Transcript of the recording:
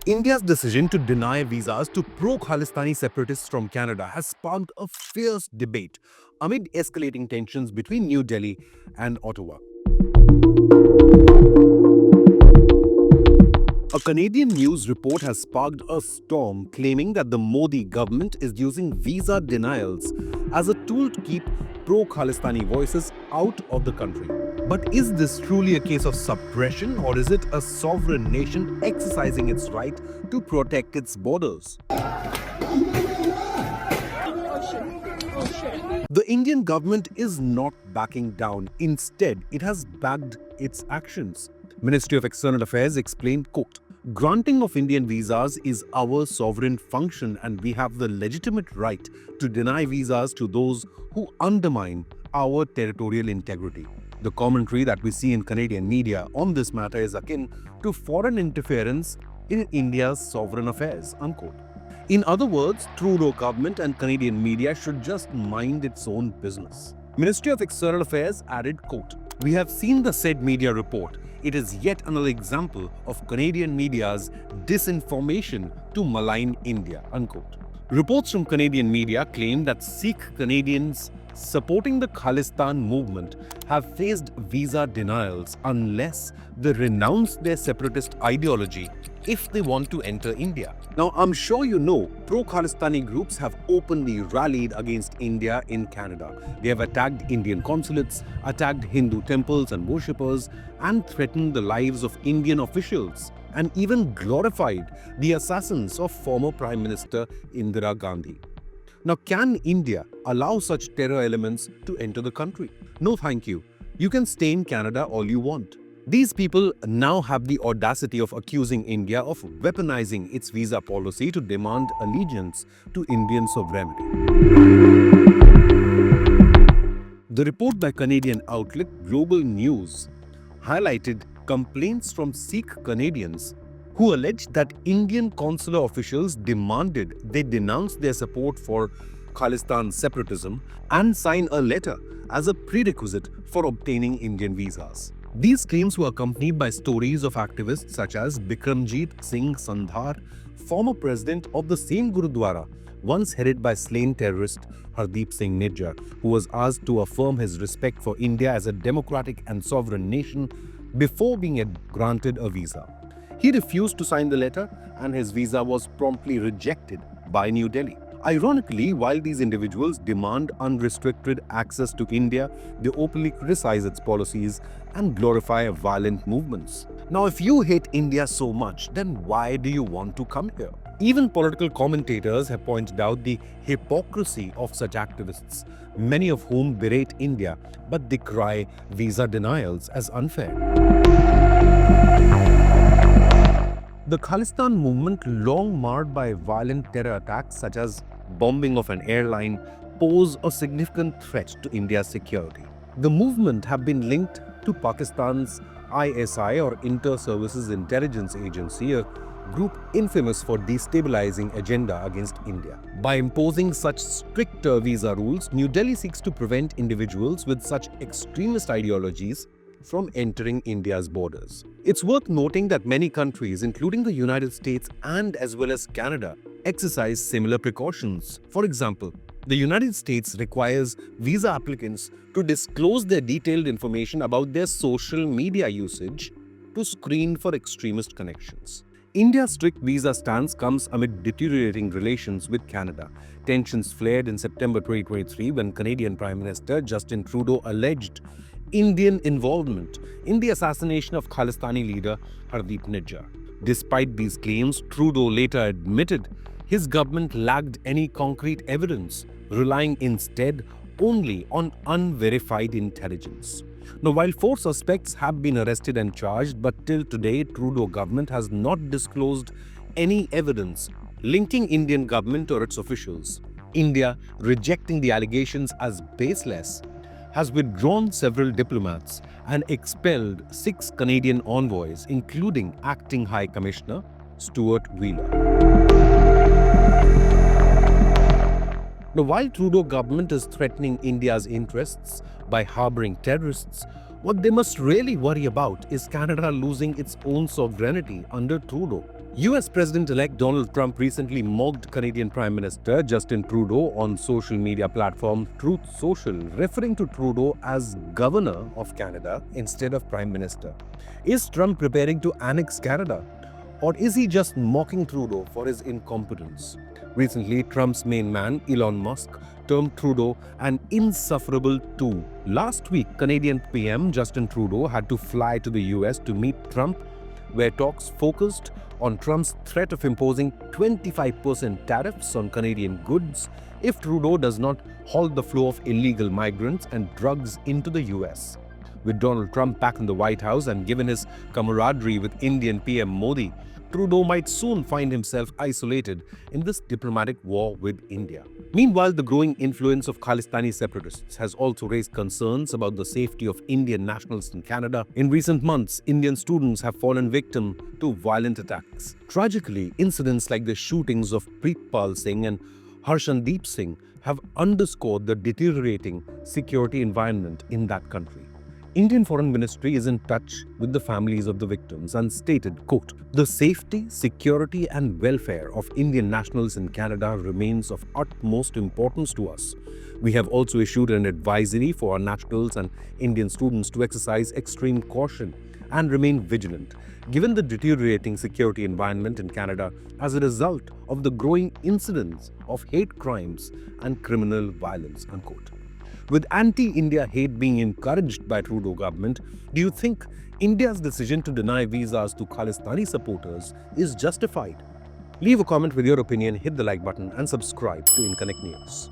India's decision to deny visas to pro-Khalistani separatists from Canada has sparked a fierce debate amid escalating tensions between New Delhi and Ottawa. A Canadian news report has sparked a storm claiming that the Modi government is using visa denials as a tool to keep pro-Khalistani voices out of the country. But is this truly a case of suppression, or is it a sovereign nation exercising its right to protect its borders? The Indian government is not backing down. Instead, it has backed its actions. Ministry of External Affairs explained, quote, "Granting of Indian visas is our sovereign function and we have the legitimate right to deny visas to those who undermine our territorial integrity." The commentary that we see in Canadian media on this matter is akin to foreign interference in India's sovereign affairs, unquote. In other words, Trudeau government and Canadian media should just mind its own business. Ministry of External Affairs added, quote, "We have seen the said media report. It is yet another example of Canadian media's disinformation to malign India," unquote. Reports from Canadian media claim that Sikh Canadians supporting the Khalistan movement have faced visa denials unless they renounce their separatist ideology if they want to enter India. Now, I'm sure you know, pro-Khalistani groups have openly rallied against India in Canada. They have attacked Indian consulates, attacked Hindu temples and worshippers, and threatened the lives of Indian officials, and even glorified the assassins of former Prime Minister Indira Gandhi. Now, can India allow such terror elements to enter the country? No, thank you. You can stay in Canada all you want. These people now have the audacity of accusing India of weaponizing its visa policy to demand allegiance to Indian sovereignty. The report by Canadian outlet Global News highlighted complaints from Sikh Canadians who alleged that Indian consular officials demanded they denounce their support for Khalistan separatism and sign a letter as a prerequisite for obtaining Indian visas. These claims were accompanied by stories of activists such as Bikramjit Singh Sandhar, former president of the same Gurudwara, once headed by slain terrorist Hardeep Singh Nijjar, who was asked to affirm his respect for India as a democratic and sovereign nation before being granted a visa. He refused to sign the letter and his visa was promptly rejected by New Delhi. Ironically, while these individuals demand unrestricted access to India, they openly criticize its policies and glorify violent movements. Now, if you hate India so much, then why do you want to come here? Even political commentators have pointed out the hypocrisy of such activists, many of whom berate India but decry visa denials as unfair. The Khalistan movement, long marred by violent terror attacks such as bombing of an airline, pose a significant threat to India's security. The movement have been linked to Pakistan's ISI, or Inter-Services Intelligence Agency, a group infamous for destabilizing agenda against India. By imposing such stricter visa rules, New Delhi seeks to prevent individuals with such extremist ideologies from entering India's borders. It's worth noting that many countries, including the United States and as well as Canada, exercise similar precautions. For example, the United States requires visa applicants to disclose their detailed information about their social media usage to screen for extremist connections. India's strict visa stance comes amid deteriorating relations with Canada. Tensions flared in September 2023 when Canadian Prime Minister Justin Trudeau alleged Indian involvement in the assassination of Khalistani leader Hardeep Nijjar. Despite these claims, Trudeau later admitted his government lacked any concrete evidence, relying instead only on unverified intelligence. Now, while 4 suspects have been arrested and charged, but till today, Trudeau government has not disclosed any evidence linking Indian government or its officials. India, rejecting the allegations as baseless, has withdrawn several diplomats and expelled 6 Canadian envoys, including Acting High Commissioner Stuart Wheeler. Now, while Trudeau government is threatening India's interests by harboring terrorists, what they must really worry about is Canada losing its own sovereignty under Trudeau. US President-elect Donald Trump recently mocked Canadian Prime Minister Justin Trudeau on social media platform Truth Social, referring to Trudeau as Governor of Canada instead of Prime Minister. Is Trump preparing to annex Canada? Or is he just mocking Trudeau for his incompetence? Recently, Trump's main man, Elon Musk, termed Trudeau an insufferable tool. Last week, Canadian PM Justin Trudeau had to fly to the US to meet Trump, where talks focused on Trump's threat of imposing 25% tariffs on Canadian goods if Trudeau does not halt the flow of illegal migrants and drugs into the US. With Donald Trump back in the White House and given his camaraderie with Indian PM Modi, Trudeau might soon find himself isolated in this diplomatic war with India. Meanwhile, the growing influence of Khalistani separatists has also raised concerns about the safety of Indian nationals in Canada. In recent months, Indian students have fallen victim to violent attacks. Tragically, incidents like the shootings of Preetpal Singh and Harshandeep Singh have underscored the deteriorating security environment in that country. Indian Foreign Ministry is in touch with the families of the victims and stated, quote, "The safety, security and welfare of Indian nationals in Canada remains of utmost importance to us. We have also issued an advisory for our nationals and Indian students to exercise extreme caution and remain vigilant, given the deteriorating security environment in Canada as a result of the growing incidence of hate crimes and criminal violence," unquote. With anti-India hate being encouraged by Trudeau government, do you think India's decision to deny visas to Khalistani supporters is justified? Leave a comment with your opinion, hit the like button and subscribe to Inconnect News.